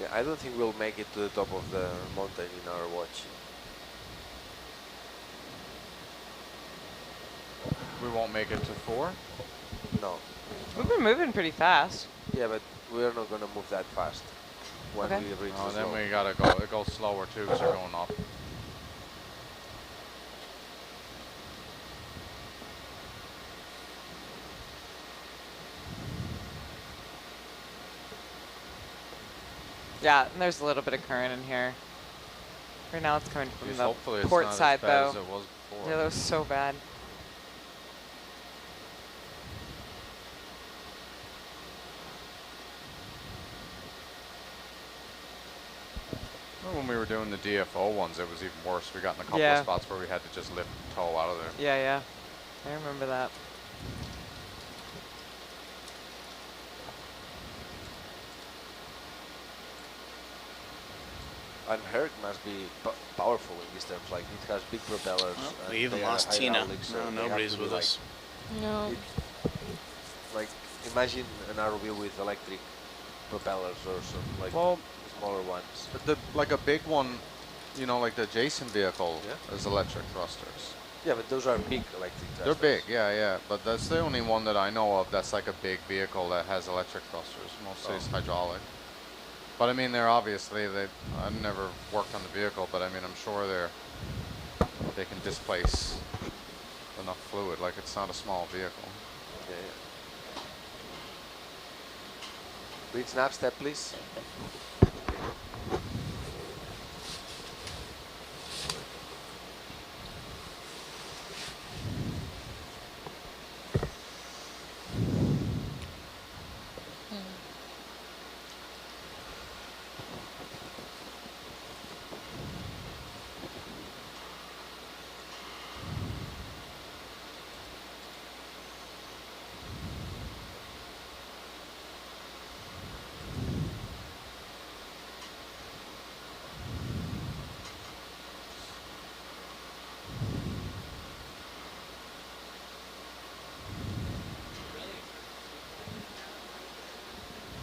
Yeah, I don't think we'll make it to the top of the mountain in our watch. We won't make it to 4? No. We've been moving pretty fast. Yeah, but we're not gonna move that fast when Okay. we reach Oh, the then slope. we gotta go. It goes slower too, because you're going up. Yeah, and there's a little bit of current in here. Right now it's coming from Jeez, the hopefully it's port not side as bad though. as it was before. Yeah, that was so bad. When we were doing the DFO ones, it was even worse. We got in a couple of spots where we had to just lift the tow out of there. Yeah, yeah. I remember that. And Herc must be powerful in these terms. Like it has big propellers. Well, and we even they are lost Tina. hydraulic, so No, they have nobody's to be with like, us. No. Like imagine an ROV with electric propellers or some like smaller ones. Like a big one, you know, like the Jason vehicle is electric thrusters. Yeah, but those are big electric thrusters. They're big, yeah, yeah. But that's the only one that I know of that's like a big vehicle that has electric thrusters. Mostly it's hydraulic. But I mean, they're obviously, I've never worked on the vehicle, but I mean, I'm sure they can displace enough fluid. Like it's not a small vehicle. Yeah, yeah. Read snap step, please.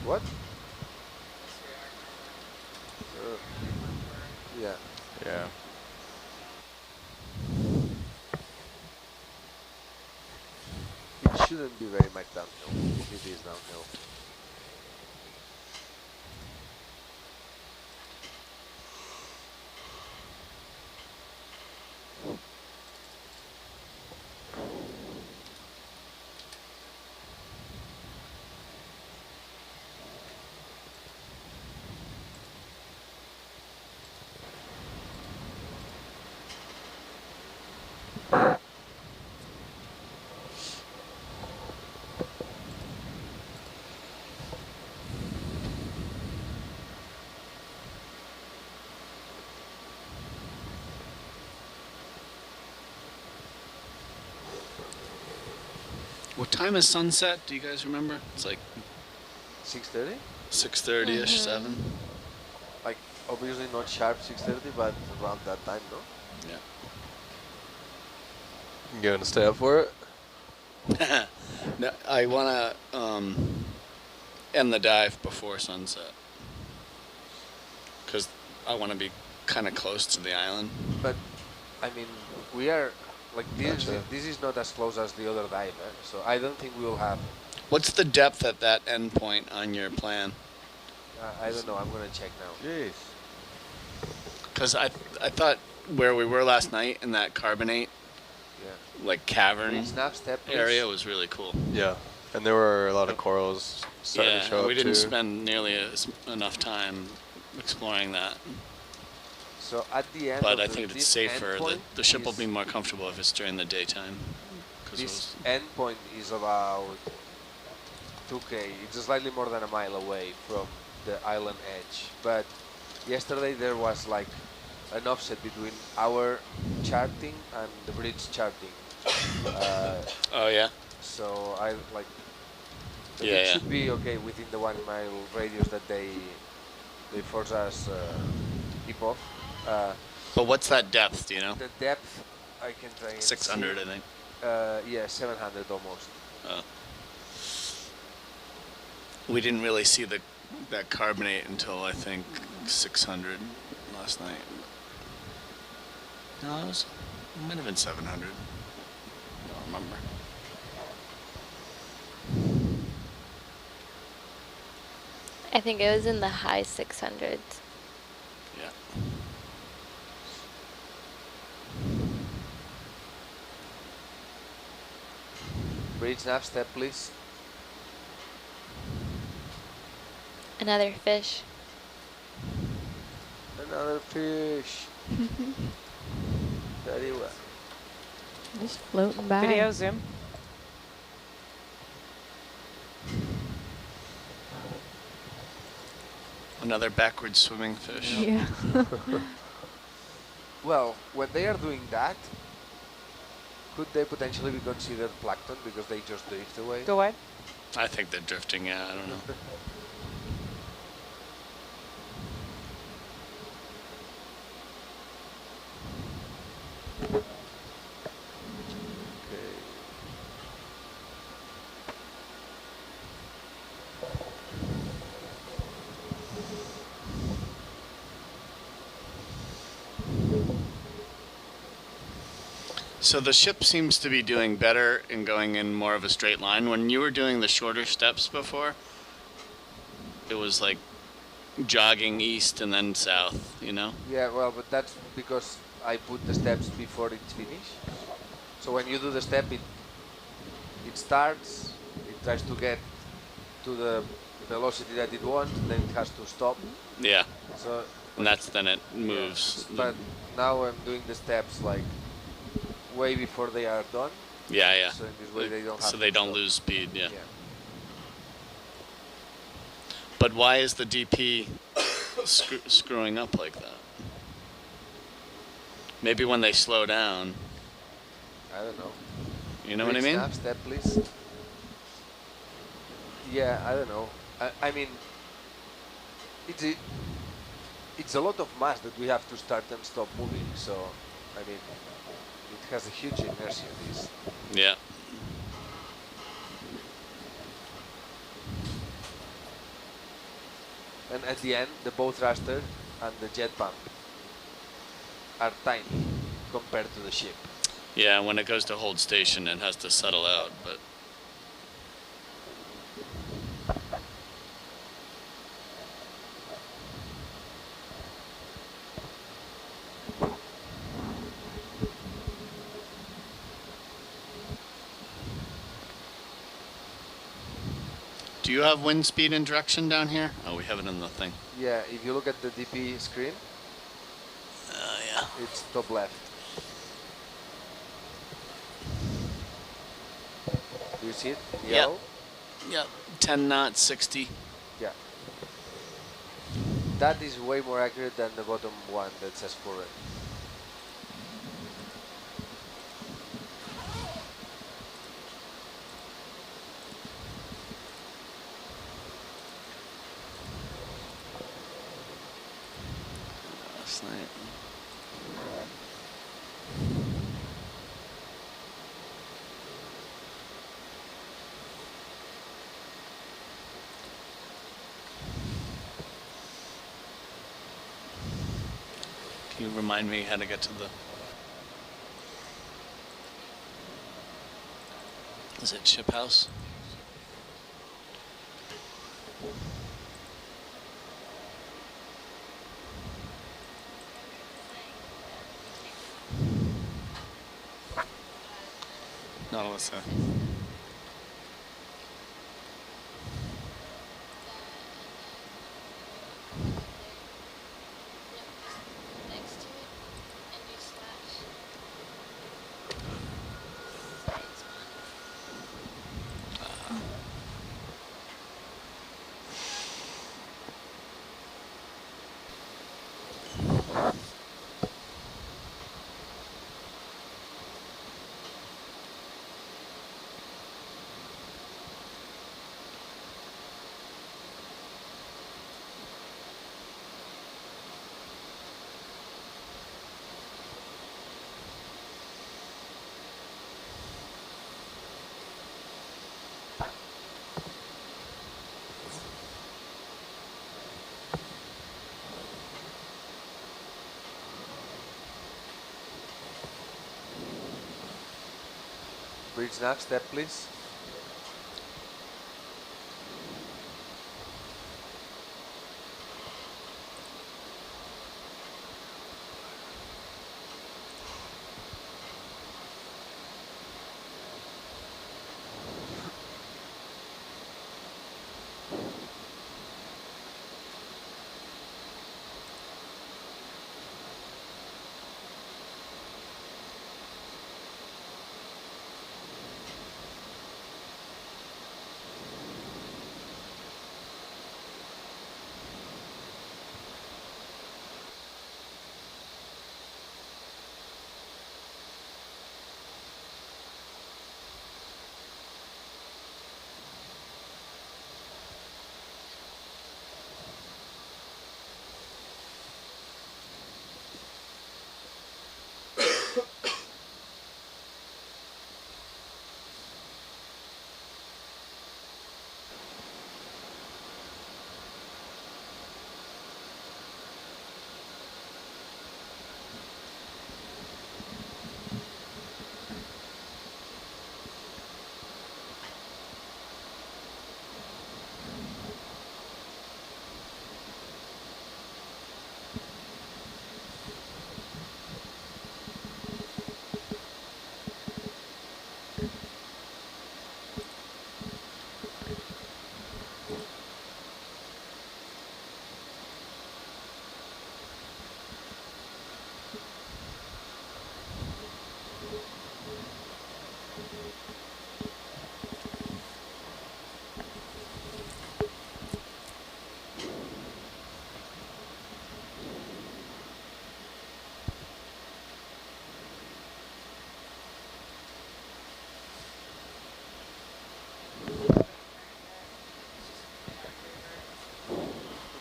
What? Yeah. Yeah. It shouldn't be very much downhill. It is downhill. What time is sunset? Do you guys remember? It's like 6:30? 6:30-ish, 7. Like obviously not sharp 6:30, but around that time, no? Yeah. You gonna stay up for it? No, I want to end the dive before sunset because I want to be kind of close to the island. But I mean, we are like this. This is not as close as the other dive, so I don't think we will have. What's the depth at that end point on your plan? I don't know. I'm gonna check now. Jeez. Because I thought where we were last night in that carbonate, like cavern Snap step, area was really cool. Yeah, and there were a lot of corals starting to show up we didn't too. spend nearly enough time exploring that. So at the end, But of I think it's this safer. endpoint The ship will be more comfortable if it's during the daytime. This endpoint is about 2K. It's slightly more than a mile away from the island edge. But yesterday there was like an offset between our charting and the bridge charting. Oh yeah. So I like. Yeah, it should be okay within the 1 mile radius that they force us keep off. But what's that depth? Do you know? The depth, I can try and 600, see. I think. Yeah, 700 almost. We didn't really see the that carbonate until I think 600 last night. No, it might have been 700. I don't remember. I think it was in the high 600s. Yeah. Bridge nav step, please. Another fish. Another fish. Very well. Just floating by. Video zoom. Another backward swimming fish. Yeah. Well, when they are doing that, could they potentially be considered plankton because they just drift away? Go what? I think they're drifting, yeah, I don't know. So the ship seems to be doing better in going in more of a straight line. When you were doing the shorter steps before, it was like jogging east and then south, you know? Yeah, well, but that's because I put the steps before it's finished. So when you do the step, it starts, it tries to get to the velocity that it wants, then it has to stop. Yeah. So, And then it moves. yeah, but now I'm doing the steps like way before they are done. Yeah, yeah. So in this way they don't have So they to don't stop. lose speed, yeah. Yeah. But why is the DP screwing up like that? Maybe when they slow down. I don't know. You know what I mean? Snap step, please. Yeah, I don't know. I mean, it's a lot of mass that we have to start and stop moving. So, I mean, it has a huge inertia. This. Yeah. And at the end, the bow thruster and the jet pump are tiny compared to the ship. Yeah, when it goes to hold station, it has to settle out, but... Do you have wind speed and direction down here? Oh, we have it in the thing. Yeah, if you look at the DP screen, Yeah. it's top left. Do you see it in yellow? Yep. 10 knots, 60. Yeah. That is way more accurate than the bottom one that says forward. Last night. Can you remind me how to get to the... Is it ship house? Nautilus. Bridge snap, step please.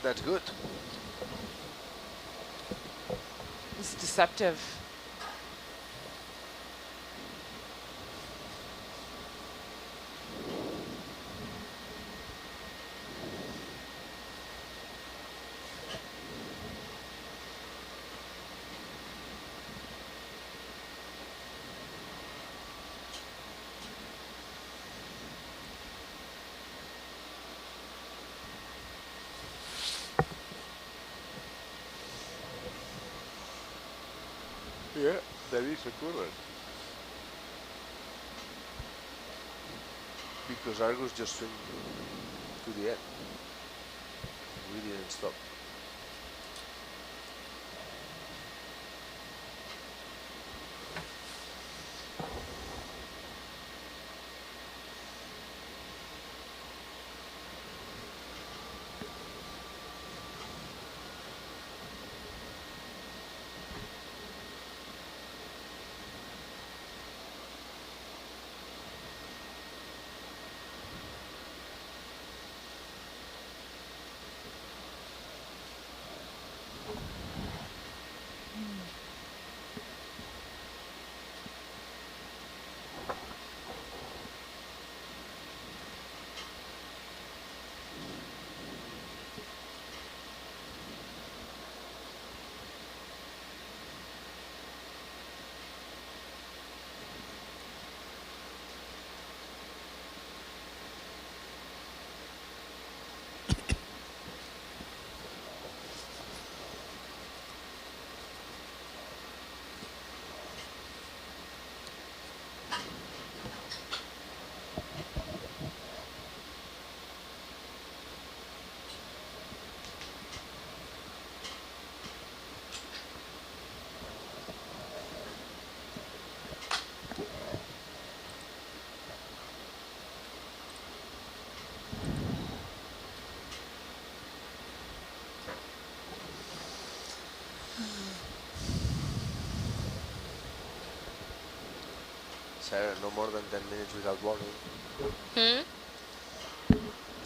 That's good. It's deceptive. Yeah, that is a good one. Because Argus just swing to the end. We didn't stop. Sarah, no more than 10 minutes without warning.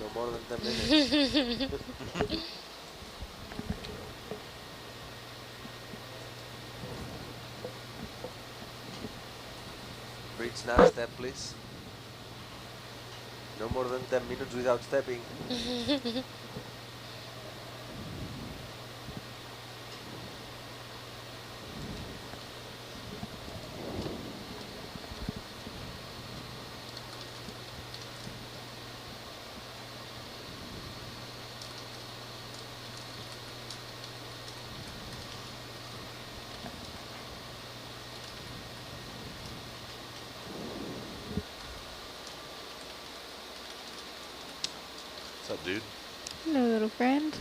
No more than 10 minutes. Bridge snap, step please. No more than 10 minutes without stepping. dude. Hello, little friend.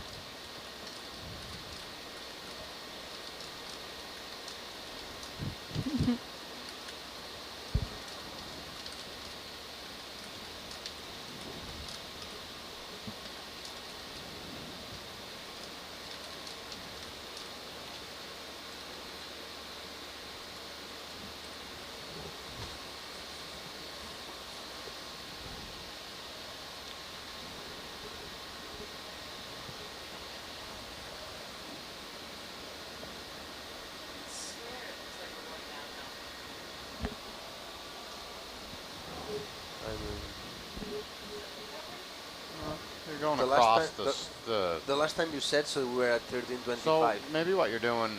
I mean, You're going the last across time, the last time you said so we were at So 1325. maybe what you're doing,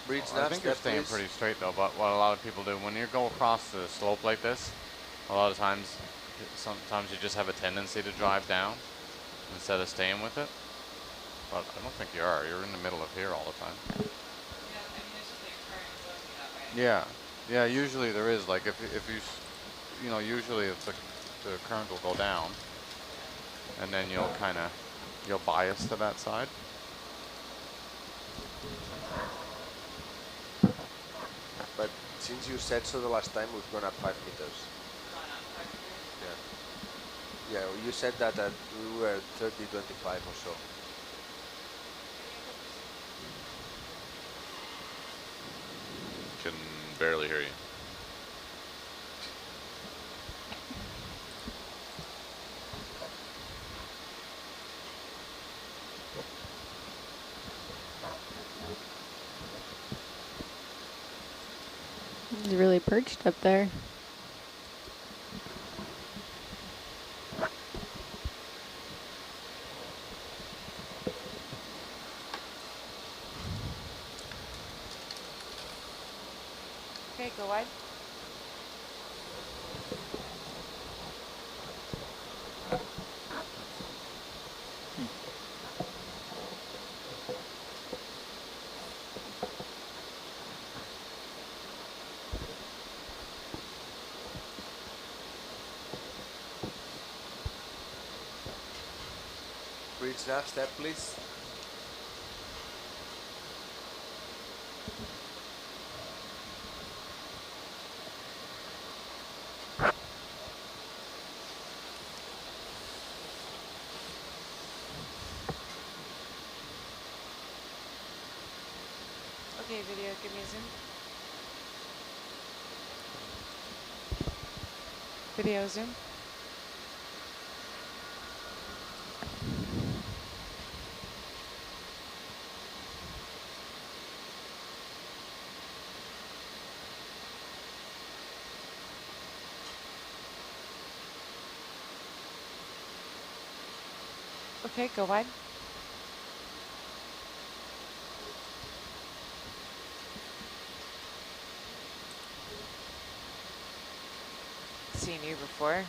Bridge I nav, think you're step staying please. pretty straight though, but what a lot of people do, when you go across the slope like this, a lot of times, sometimes you just have a tendency to drive down instead of staying with it. But I don't think you are. You're in the middle of here all the time. Yeah, yeah. Usually there is, like if you know, usually if the current will go down, and then you'll bias to that side. But since you said so the last time, we've gone up 5 meters. Yeah. Yeah, you said that we were 3025 or so. Can barely hear you. He's really perched up there. Okay, go wide. Bridge nav, step please. Okay, video, give me a zoom. Video zoom. Okay, go wide. Seen you before.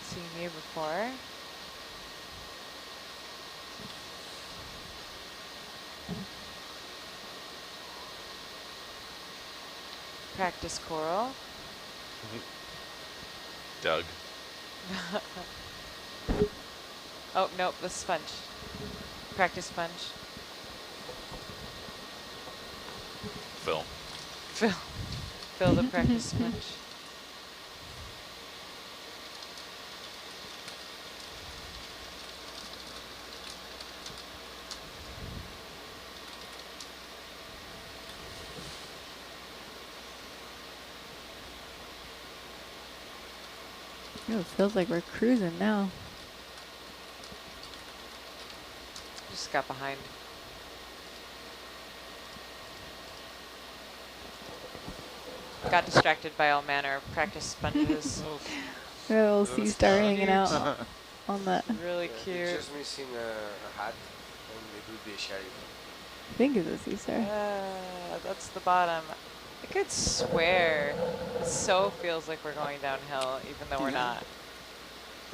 Seen you before. Practice coral. Doug. Oh, nope, the sponge. Practice sponge. Phil. Fill the practice sponge. It feels like we're cruising now. Just got behind. Got distracted by all manner of practice sponges. Little sea star hanging out on that. Really It's cute. just missing a hat, and it would be a sheriff. I think it's a sea star. That's the bottom. I could swear it so feels like we're going downhill, even though we're not.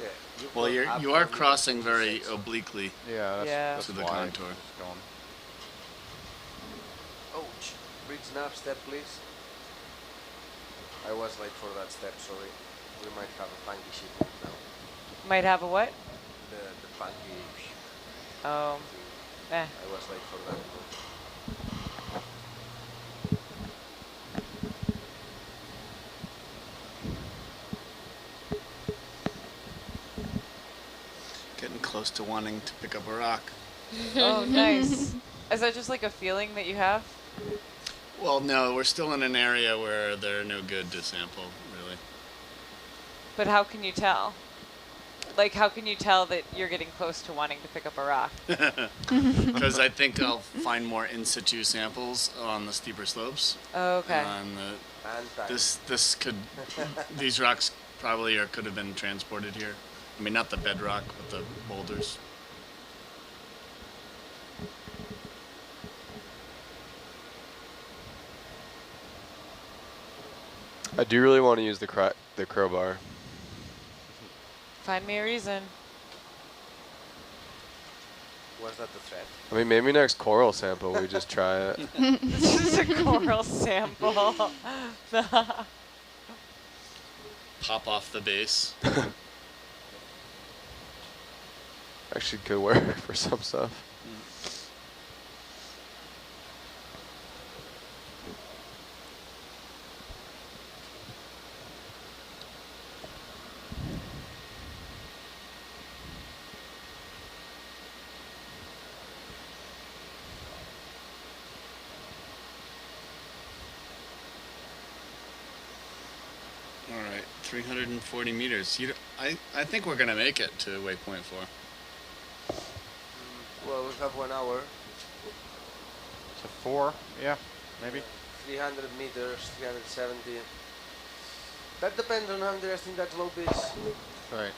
Yeah. Well, you are crossing very obliquely Yeah, Yeah. that's to the why contour. it's going. Ouch. Bridge nav step, please. I was late for that step, sorry. We might have a funky ship move now. Might have a what? The funky Oh, thing. eh. I was late for that move. Getting close to wanting to pick up a rock. Oh, nice. Is that just like a feeling that you have? Well, no, we're still in an area where they're no good to sample, really. But how can you tell? Like, how can you tell that you're getting close to wanting to pick up a rock? Because I think I'll find more in situ samples on the steeper slopes. Oh, okay. And And this could, these rocks probably could have been transported here. I mean, not the bedrock, but the boulders. I do really want to use the crowbar. Find me a reason. was that the threat? I mean, maybe next coral sample we just try it. This is a coral sample. Pop off the base. Actually could work for some stuff. All right, 340 meters. I think we're gonna make it to waypoint 4. Well, we have 1 hour, To 4, yeah, maybe. 300 meters, 370. That depends on how interesting that slope is. Right.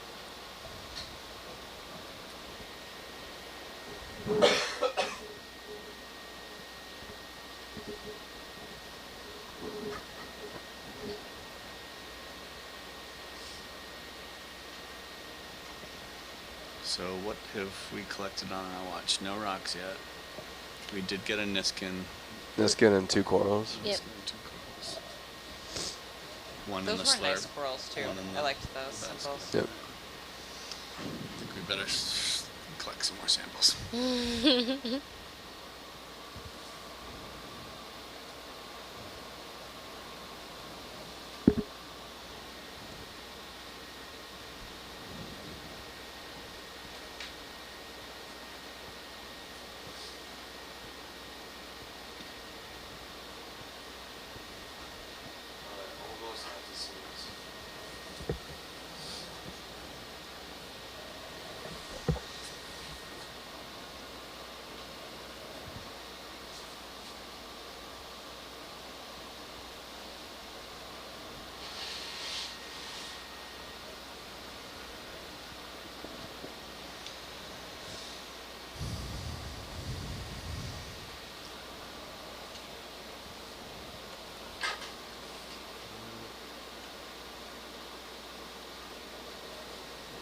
So what have we collected on our watch? No rocks yet. We did get a Niskin. Niskin and 2 corals. Yep. Niskin and 2 corals. One in Those the were slurp. nice corals too. One in I the liked those basket. symbols. Yep. I think we better collect some more samples.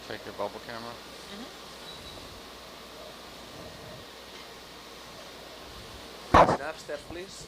Take your bubble camera. Snap step, please.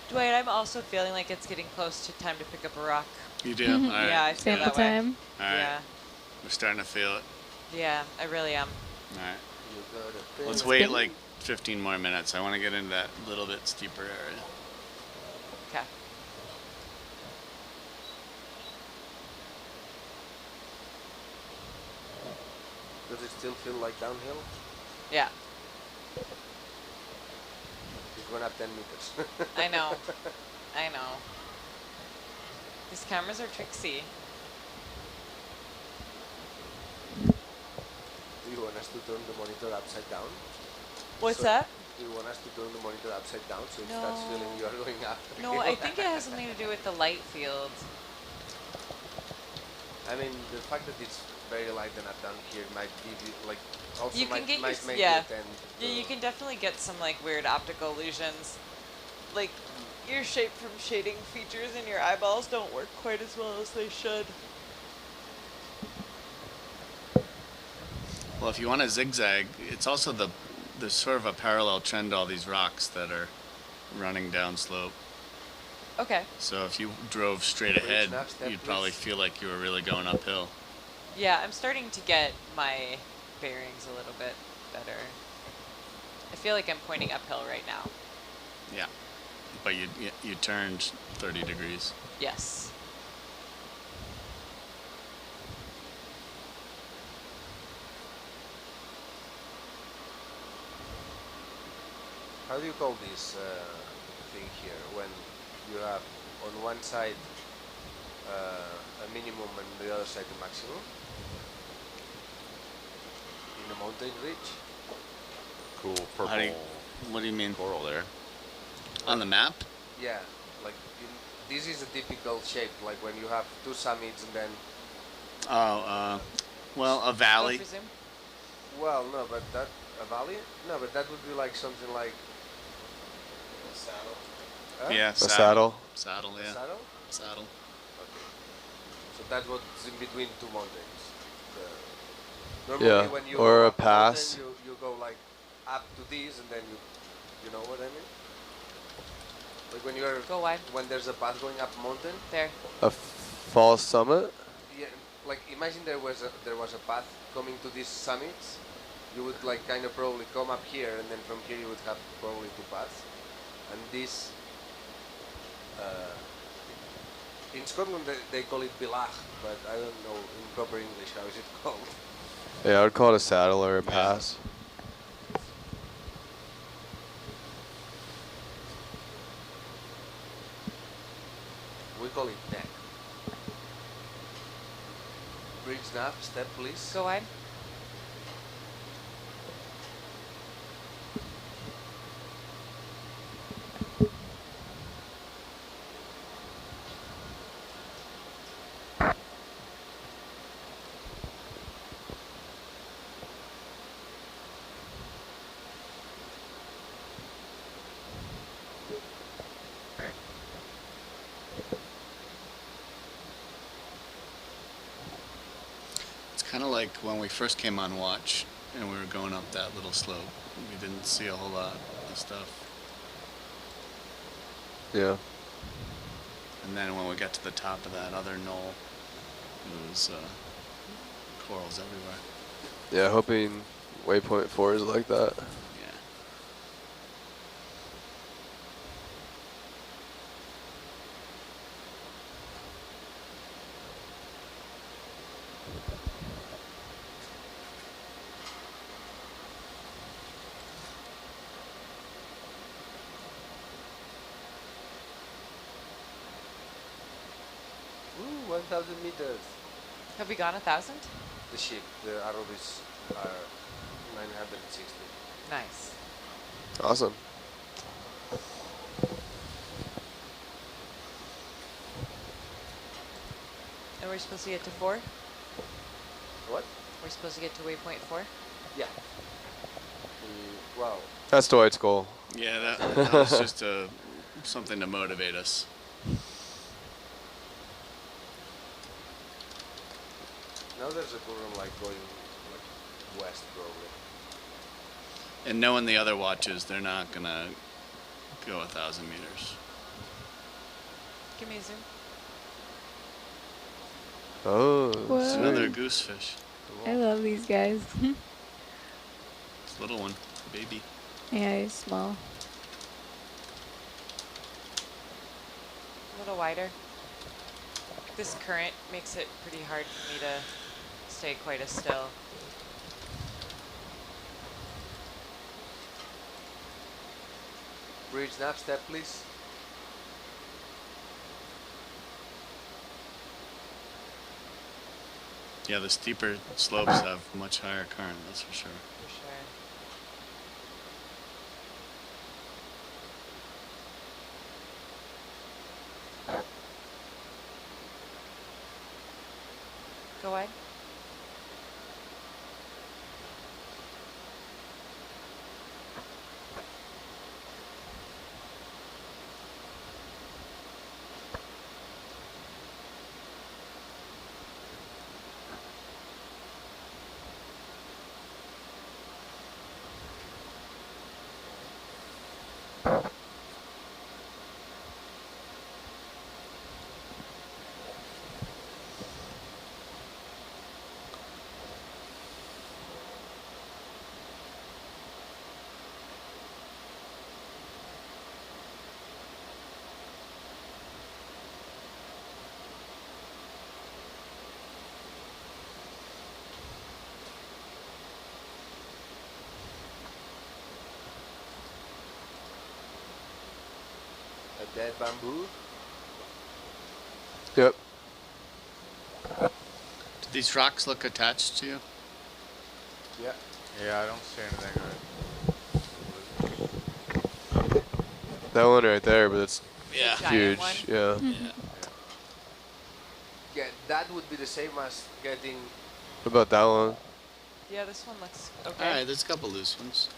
Dwight, I'm also feeling like it's getting close to time to pick up a rock. You do? All right. Yeah, I feel Sample that way. time. All right. Yeah, We're starting to feel it. yeah, I really am. All right. You got it. Let's wait like 15 more minutes. I want to get into that little bit steeper area. Okay. Does it still feel like downhill? Yeah, It went up 10 meters. I know. I know. These cameras are tricksy. Do you want us to turn the monitor upside down? What's So, that? Do you want us to turn the monitor upside down so it starts feeling you are going up? No, I think it has something to do with the light field. I mean, the fact that it's very light and up down here might give you, like, also You can get might make yeah. you attend. Yeah, you can definitely get some like weird optical illusions. Like your shape from shading features in your eyeballs don't work quite as well as they should. Well, if you want to zigzag, it's also the sort of a parallel trend to all these rocks that are running down slope. Okay. So if you drove straight Bridge ahead, nav step, you'd probably please. feel like you were really going uphill. Yeah, I'm starting to get my bearings a little bit better. I feel like I'm pointing uphill right now. Yeah. But you turned 30 degrees. Yes. How do you call this thing here when you have on one side a minimum and the other side a maximum? In a mountain ridge? Cool How do you- purple What do you mean? coral there. On the map? Yeah, like this is a typical shape, like when you have two summits and then, Oh, well, a Go valley. for zoom. well, no, but that, a valley? No, but that would be like something like, huh? Yeah, A saddle. Saddle, A yeah. saddle? Saddle. Okay. So that's what's in between two mountains. Normally Yeah, when you or go a up mountain, pass. you go like up to this and then you know what I mean? Like when you're, Go wide. when there's a path going up mountain, There. A false summit. yeah, like imagine there was a path coming to these summits. You would like kind of probably come up here, and then from here you would have probably two paths. And this, in Scotland they call it bilag, but I don't know in proper English how is it called. Yeah, I would call it a saddle or a pass. We call it neck. Bridge nav, step please. Go wide. It's kind of like when we first came on watch and we were going up that little slope. We didn't see a whole lot of stuff. Yeah. And then when we got to the top of that other knoll, it was corals everywhere. Yeah, hoping waypoint 4 is like that. Yeah. Ooh, 1,000 meters. Have we gone 1,000? The ship, the ROVs are 960. Nice. Awesome. And we're supposed to get to 4? What? We're supposed to get to waypoint 4? Yeah. Wow. That's Dwight's goal. Yeah, that was just something to motivate us. Now there's a current like going like west probably. And knowing the other watches, they're not gonna go 1,000 meters. Give me a zoom. Oh, Whoa. It's sweet. another goosefish. I love these guys. It's a little one, baby. Yeah, he's small. A little wider. This current makes it pretty hard for me to stay quite as still. Bridge nav, step please. Yeah, the steeper slopes have much higher current, that's for sure. For sure. Go wide. A dead bamboo. Yep. Do these rocks look attached to you? Yeah. Yeah, I don't see anything. That one right there, but it's Yeah. Giant huge. one. Yeah. Yeah. Yeah, that would be the same as getting. What about that one? Yeah, this one looks okay. Alright, there's a couple loose ones.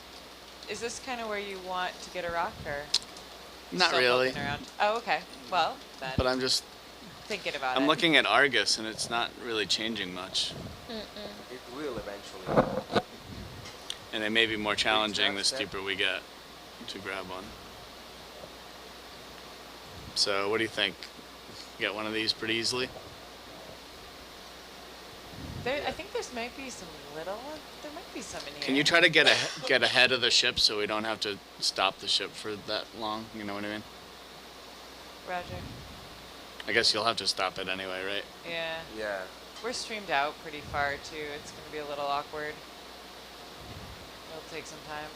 Is this kind of where you want to get a rock, or Not still really. poking around? Oh, okay. Well, then But I'm just, thinking about it. I'm looking at Argus and it's not really changing much. It will eventually. And it may be more challenging the step. steeper we get to grab one. So what do you think? Get one of these pretty easily? There, I think there's might be some little. There might be some in here. Can you try to get ahead of the ship so we don't have to stop the ship for that long? You know what I mean? Roger. I guess you'll have to stop it anyway, right? Yeah. Yeah. We're streamed out pretty far too. It's gonna be a little awkward. It'll take some time.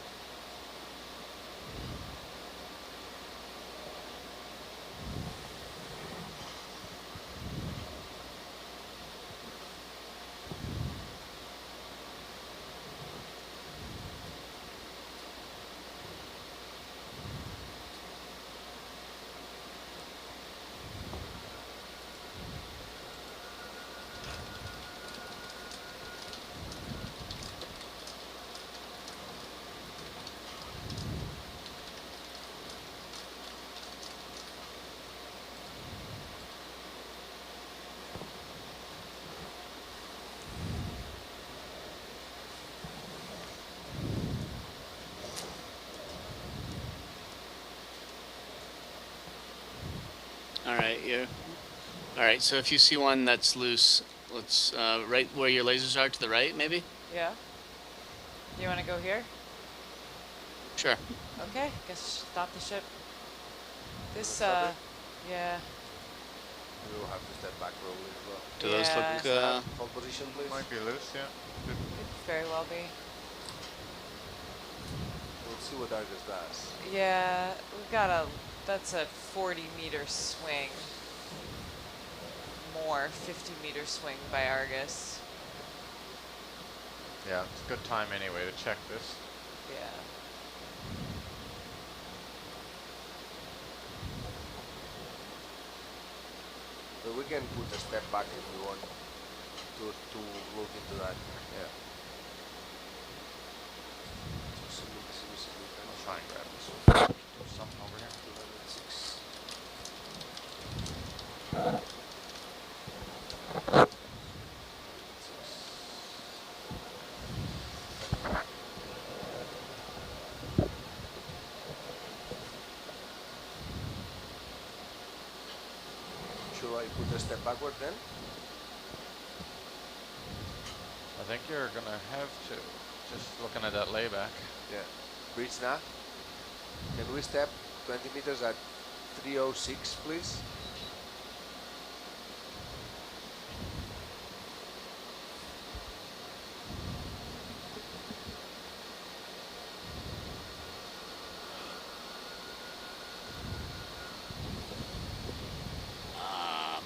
Alright, so if you see one that's loose, let's, right where your lasers are to the right, maybe? Yeah. You want to go here? Sure. Okay. Guess stop the ship. This Stop it? yeah. We will have to step back probably as well. Do those Yeah. look, Hold position, please. Might be loose, yeah. Could very well be. We'll see what Argus does. Yeah, we've got that's a 40-meter swing. More 50-meter swing by Argus. Yeah, it's a good time anyway to check this. Yeah. But we can put a step back if we want to look into that. Yeah. I'll try and grab this one. There's something over here. 206. Should I put a step backward then? I think you're gonna have to. Just looking at that layback. Yeah. Bridge now. Can we step 20 meters at 306, please?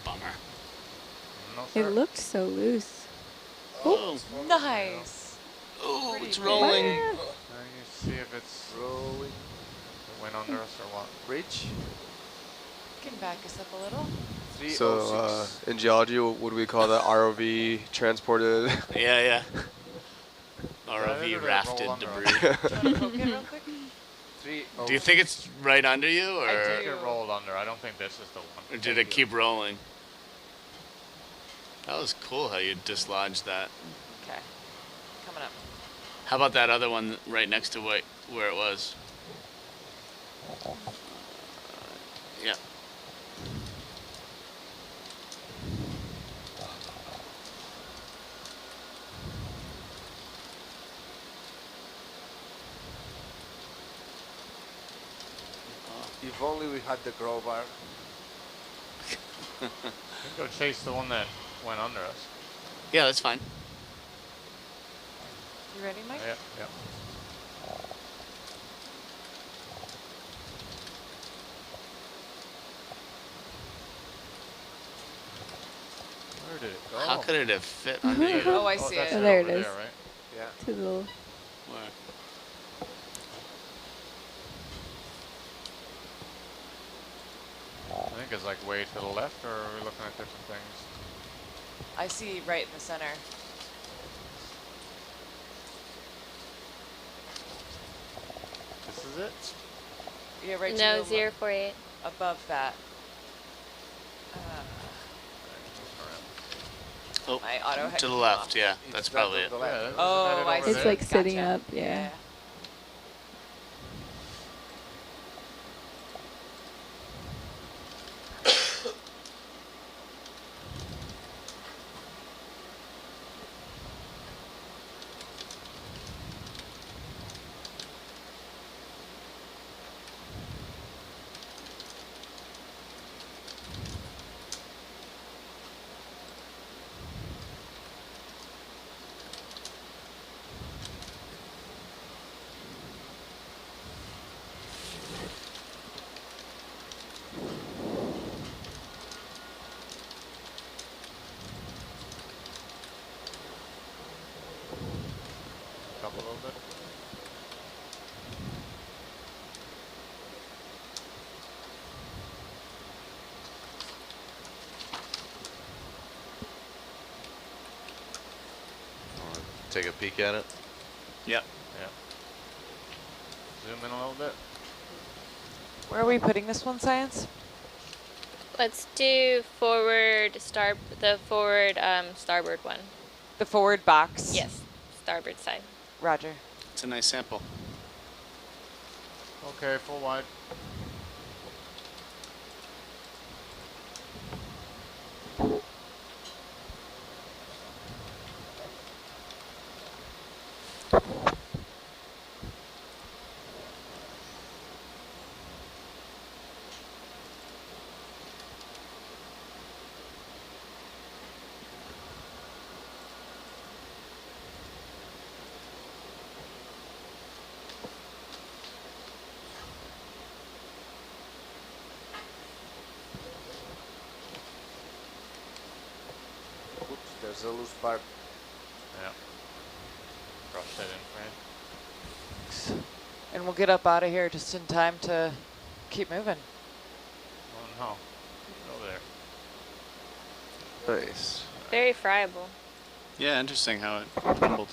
Bummer. No, It sir. looked so loose. Oh, Nice. oh, Pretty it's big. rolling. Now you see if it's Rolling. it went under us or what. Bridge. Can back us up a little. 306. So in geology, what would we call that? ROV transported. Yeah, yeah. Did it ROV roll rafted under us? debris. Do you want to poke it real quick? 306. Do you think it's right under you, I or, I think do. it rolled under. I don't think this is the one. or did it keep rolling? That was cool how you dislodged that. Okay. Coming up. How about that other one right next to where it was? Yeah. If only we had the crowbar. We can go chase the one that went under us. Yeah, that's fine. You ready, Mike? Yep, yep. Where did it go? How could it have fit under you? Oh, I see that's it. Oh, there it over is. There, right? Yeah. To the little. Where? I think it's like way to the left, or are we looking at different things? I see right in the center. This is it? Yeah, right to No, the 048. above that. Oh, My auto had to the come left, off. yeah. It's That's that probably on it. the Yeah, left. isn't Oh, that it I over see. It's there? like sitting Gotcha. up, yeah. Up a little bit. Take a peek at it. Yep. Yeah. Zoom in a little bit. Where are we putting this one, Science? Let's do forward the forward starboard one. The forward box. Yes, starboard side. Roger. It's a nice sample. Okay, full wide. Oops, there's a loose part. Yeah. Brush that in, Fran. And we'll get up out of here just in time to keep moving. Oh no. Over there. Nice. Very friable. Yeah, interesting how it crumbled.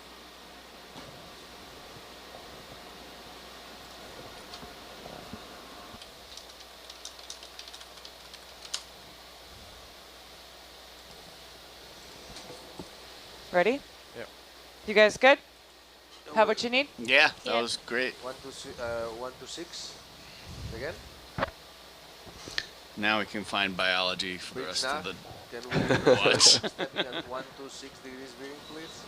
Ready? Yep. You guys good? Have what you need? Yeah, that Yeah. was great. 126. Again. Now we can find biology for the Bridge rest nav. of the... Can we What? stepping at 126 degrees bearing, please?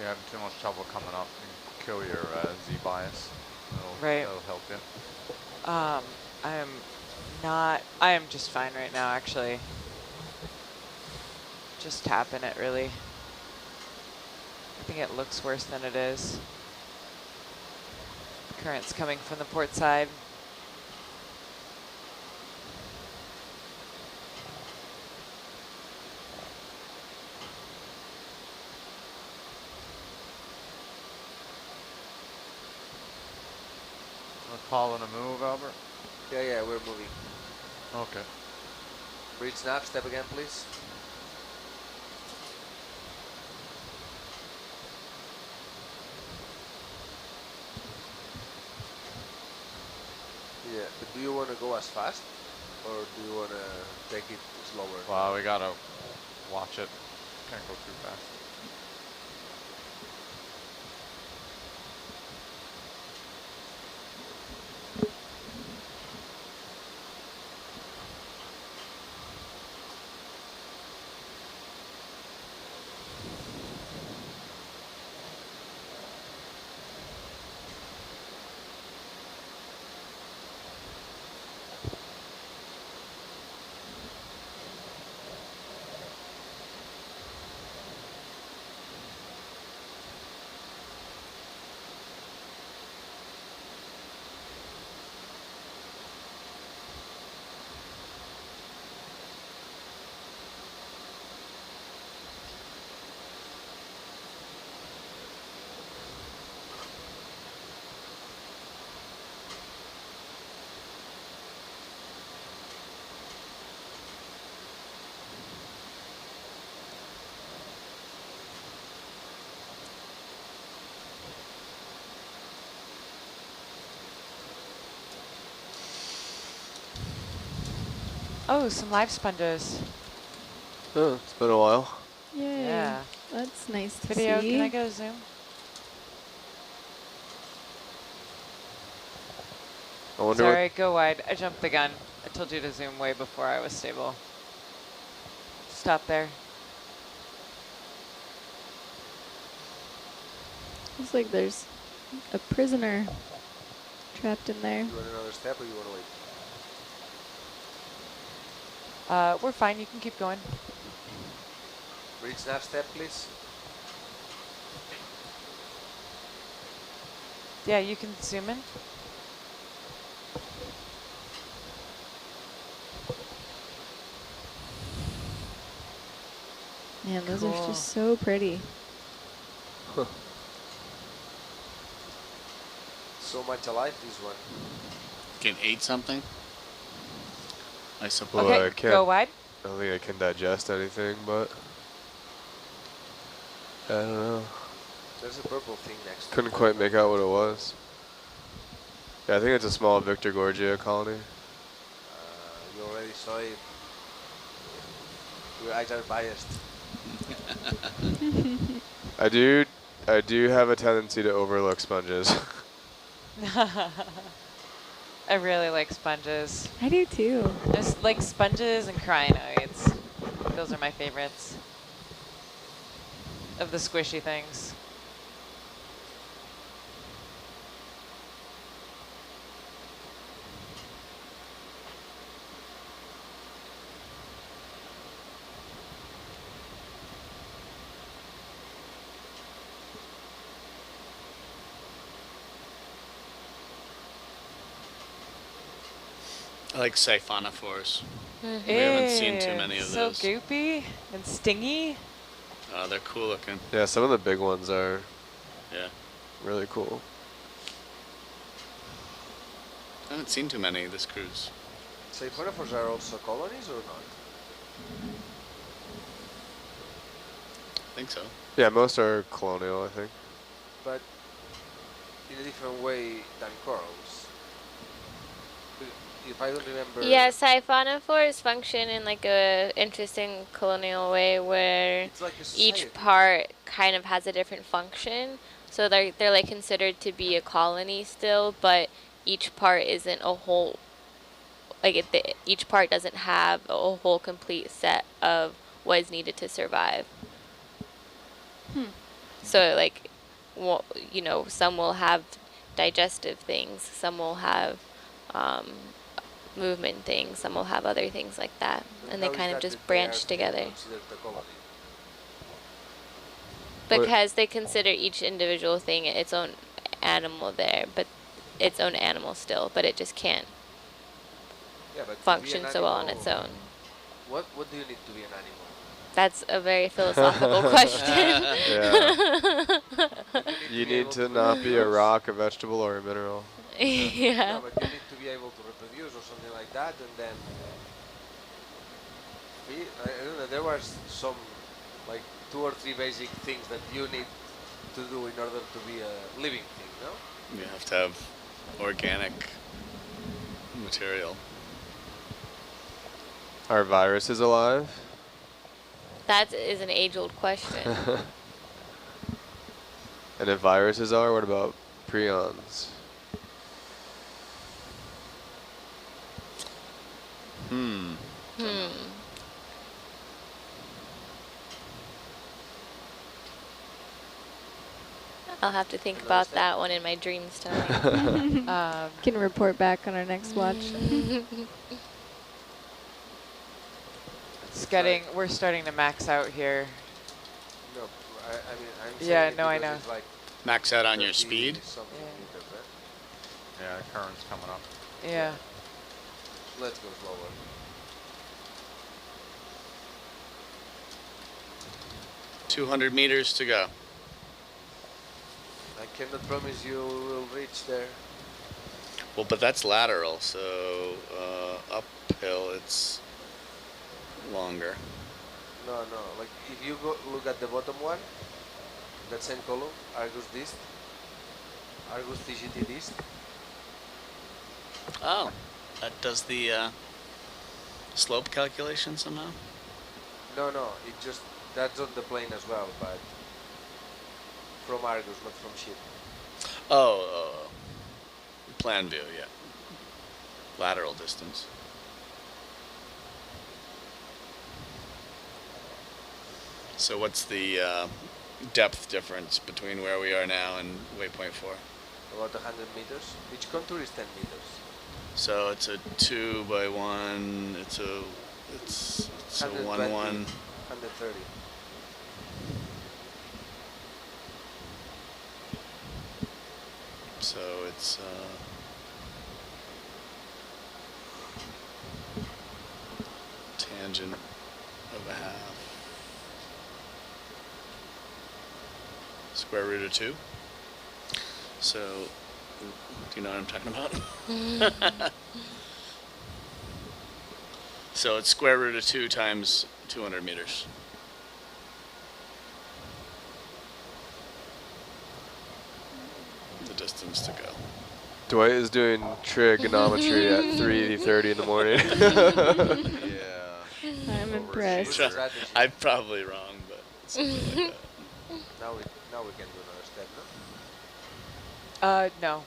you're having too much trouble coming up, you can kill your Z bias. Right. That'll help you. I am just fine right now, actually. Just tapping it, really. I think it looks worse than it is. Current's coming from the port side. We're calling a move, Albert? Yeah, we're moving. Okay. Breach snap, step again, please. Yeah, but do you want to go as fast, or do you want to take it slower? Well, we gotta watch it. Can't go too fast. Oh, some live sponges. Oh, it's been a while. Yay. Yeah. That's nice to Video, see. can I go zoom? I wonder Sorry, go wide. I jumped the gun. I told you to zoom way before I was stable. Stop there. Looks like there's a prisoner trapped in there. You want another step, or you want to wait? We're fine. You can keep going. Breach snap, step, please. Yeah, you can zoom in. Man, those Cool. are just so pretty. So much alive, this one. Can 8 something? I suppose. Well, I Okay, can't- go wide. I don't think I can digest anything, but I don't know. There's a purple thing next to Couldn't it. quite make out what it was. Yeah, I think it's a small Victor Gorgia colony. You already saw it. Your eyes are biased. I do have a tendency to overlook sponges. I really like sponges. I do too. Just like sponges and crinoids. Those are my favorites of the squishy things. I like siphonophores. We haven't seen too many of so those. So goopy and stingy. They're cool looking. Yeah, some of the big ones are Yeah. really cool. I haven't seen too many this cruise. Siphonophores are also colonies or not? I think so. Yeah, most are colonial, I think. But in a different way than corals. If I don't remember... Yeah, siphonophores function in like a interesting colonial way where It's like a each society. part kind of has a different function. So they're like considered to be a colony still, but each part isn't a whole, like each part doesn't have a whole complete set of what is needed to survive. So like, you know, some will have digestive things, some will have movement things, some will have other things like that, and they How is kind of that just they are branch still together considered a colony? because they consider each individual thing its own animal there, but its own animal still, but it just can't Yeah, but to be function an so well on animal, its own. what do you need to be an animal? That's a very philosophical question. Yeah. You be need able to not be a reproduce. rock, a vegetable, or a mineral. Yeah. No, but you need to be able to reproduce or something like that, and then I don't know. There was some like 2 or 3 basic things that you need to do in order to be a living thing. No. You have to have organic material. Are viruses alive? That is an age-old question. And if viruses are, what about prions? Hmm. I'll have to think about that one in my dreams tonight. Can report back on our next watch. We're starting to max out here. No, I mean I'm Yeah, saying it no, I because know. it's like Max out on your 30 speed. something Yeah. meters, right? Yeah, current's coming up. Yeah. Let's go slower. $200 meters to go. I cannot promise you will reach there. Well, but that's lateral, so uphill it's longer. No, like if you look at the bottom one, that same column, Argus dist, Argus TGT dist. Oh, that does the slope calculation somehow? No, it just, that's on the plane as well, but from Argus, not from ship. Oh, plan view, yeah. Lateral distance. So what's the depth difference between where we are now and waypoint 4? About 100 meters. Each contour is 10 meters. So it's a 2 by 1. It's a 1 1. 130. So it's tangent of a half. Square root of 2. So, do you know what I'm talking about? So it's square root of 2 times 200 meters. The distance to go. Dwight is doing trigonometry at 3:30 in the morning. Yeah. I'm impressed. I'm probably wrong, but something like that. Now we can do another step, no? No.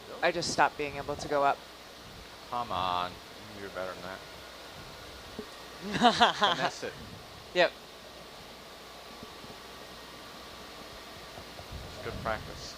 No? I just stopped being able to go up. Come on. You can do better than that. Finesse it. Yep. It's good practice.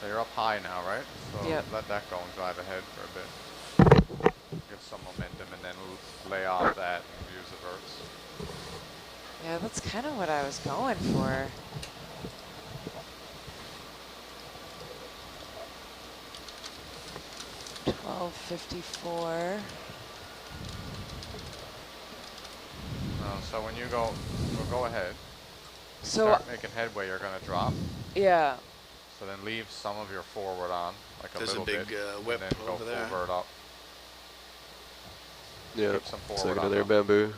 So you're up high now, right? So Yep. let that go and drive ahead for a bit. Give some momentum and then lay off that and use the verts. Yeah, that's kind of what I was going for. $12.54. So when you go ahead. So Start making headway, you're going to drop. yeah. So then leave some of your forward on, like There's a little big, bit, whip and then go over there. full vert up. Yeah, Keep some it's forward like on another them. bamboo.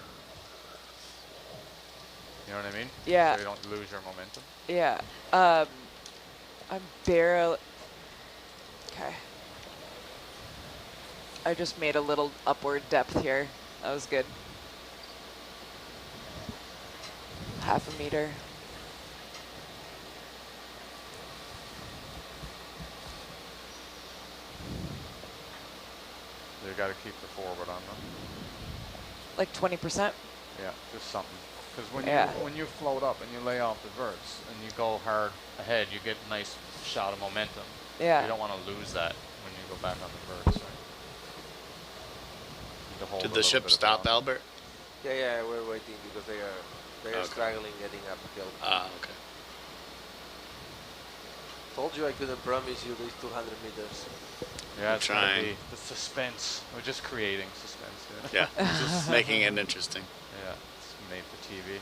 You know what I mean? Yeah. So you don't lose your momentum. Yeah. I'm barely. Okay. I just made a little upward depth here. That was good. Half a meter. You got to keep the forward on them. Like 20%? Yeah, just something. Because when you float up and you lay off the verts and you go hard ahead, you get a nice shot of momentum. Yeah. You don't want to lose that when you go back on the verts. Right? Did the ship stop, Albert? Yeah, we're waiting because they are struggling getting uphill. Ah, okay. Told you I couldn't promise you these 200 meters. Yeah, it's trying. gonna be the suspense. We're just creating suspense. Yeah, just making it interesting. Yeah, it's made for TV.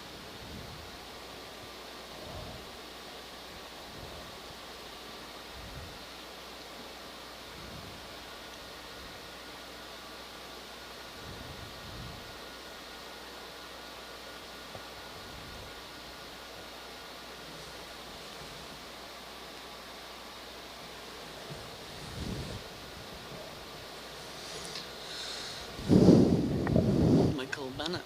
Michael Bennett.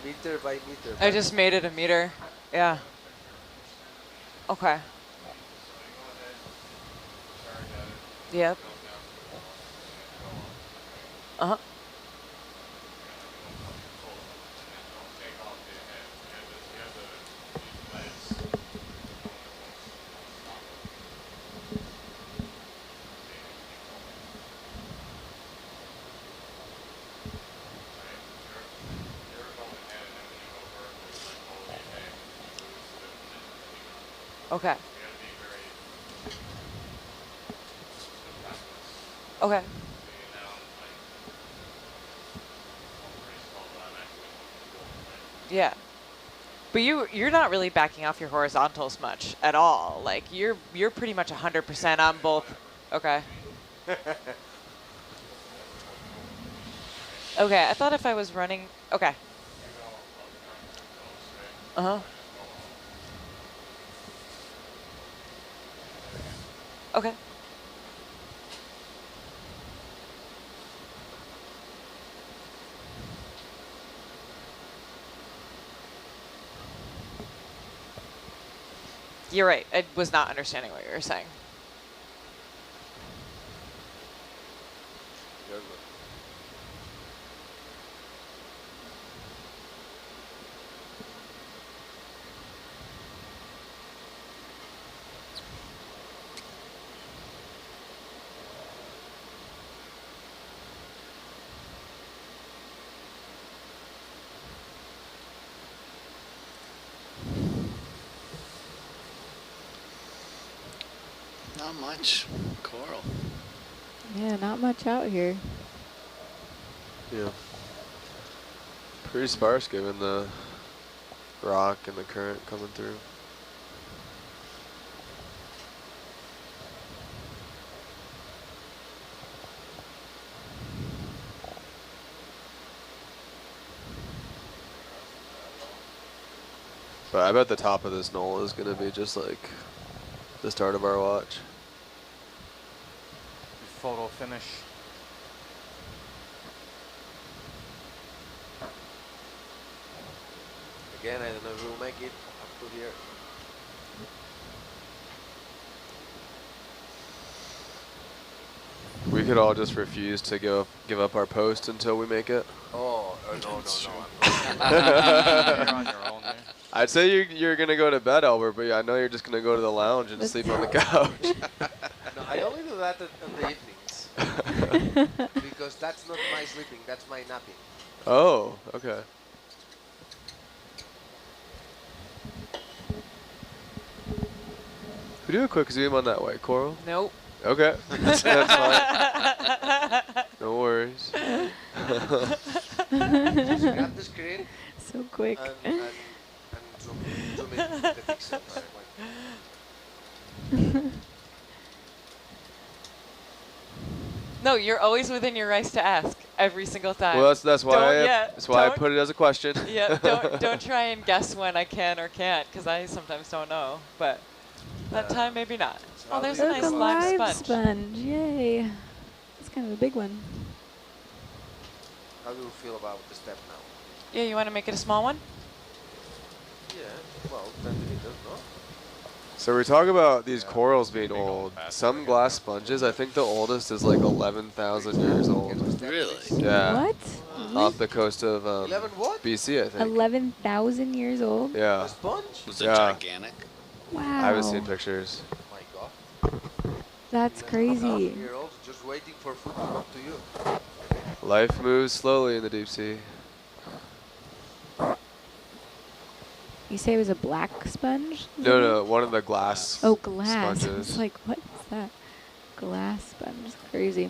Meter by meter. I just made it a meter. Yeah. Okay. Yep. Uh-huh. Okay. Okay. Yeah. But you're not really backing off your horizontals much at all. Like you're pretty much 100% on both. Okay. Okay, I thought if I was running, okay. Uh-huh. Okay. You're right. I was not understanding what you were saying. You're good. Not much coral. Yeah, not much out here. Yeah. Pretty sparse given the rock and the current coming through. But I bet the top of this knoll is going to be just like the start of our watch. Photo finish. Again, I don't know if we'll make it up to here. We could all just refuse to give up our post until we make it. Oh, no. You're on your own there. I'd say you're going to go to bed, Albert, but I know you're just going to go to the lounge and sleep on the couch. No, I only do that in the evenings. Because that's not my sleeping, that's my napping. Oh, okay. We do a quick zoom on that white coral? Nope. Okay. That's fine. No worries. Just grab the screen So quick. and zoom in the pixels. No, you're always within your rights to ask every single time. Well, that's why I don't- put it as a question. Yeah, don't try and guess when I can or can't, because I sometimes don't know. But that time, maybe not. Oh, there's a Look, nice a live live sponge. Yay. That's kind of a big one. How do you feel about the step now? Yeah, you want to make it a small one? Yeah, well, 10 meters, no? So we talk about these Yeah, corals it's being big old old. basket Some again. glass sponges, I think the oldest is like 11,000 years old. Really? Yeah. What? Off the coast of 11 what? BC, I think. 11,000 years old? Yeah. A sponge? Was it Yeah. gigantic? Wow. I haven't seen pictures. My God. That's 11,000 crazy. year olds just waiting for food to come to you. Life moves slowly in the deep sea. You say it was a black sponge? No, no, one of the glass Oh, glass. sponges. It's like, what is that? Glass sponge. Crazy.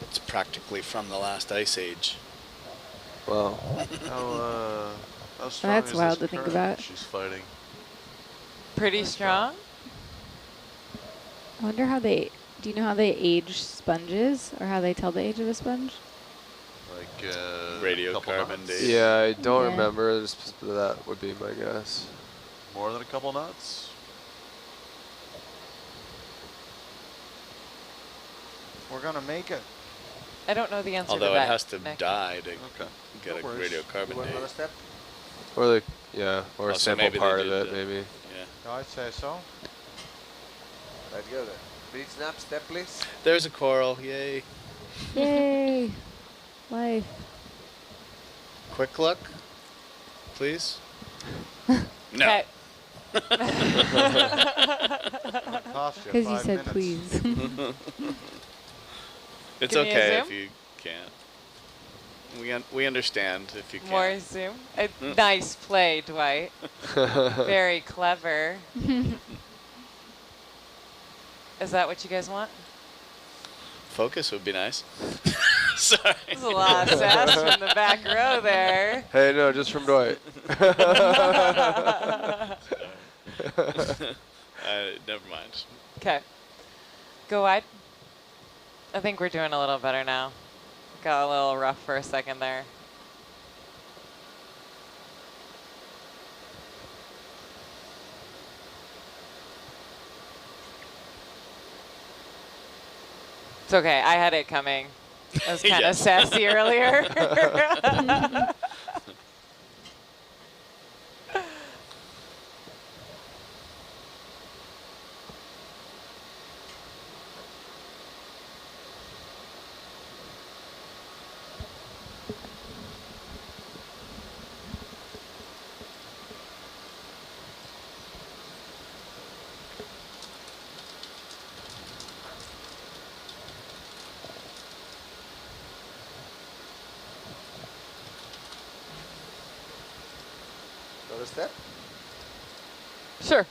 It's practically from the last ice age. Wow. How strong That's is wild this to think current about. she's fighting? Pretty strong. I wonder how they, do you know how they age sponges or how they tell the age of a sponge? Like Radiocarbon couple knots? dating. Yeah, I don't Yeah. remember. That would be my guess. More than a couple knots? We're gonna make it. I don't know the answer Although to it that. has to Nick. die to Okay. get a No worries. You radiocarbon want another date. step? Or like, yeah, or Oh, a so sample maybe they part of did it, the- maybe. Yeah. I'd say so. Right, go then. Big snap step, please. There's a coral. Yay. Yay. Life. Quick look, please. No. Okay. Cost you Because you 5 said minutes. please. It's Give me a okay if zoom. you can't. We understand if you can't. More zoom. Nice play, Dwight. Very clever. Is that what you guys want? Focus would be nice. Sorry. There's a lot of sass from the back row there. Hey, no, just from Dwight. Never mind. Okay. Go wide. I think we're doing a little better now. Got a little rough for a second there. It's okay. I had it coming. I was kind of Yes. sassy earlier. Another step? Sure.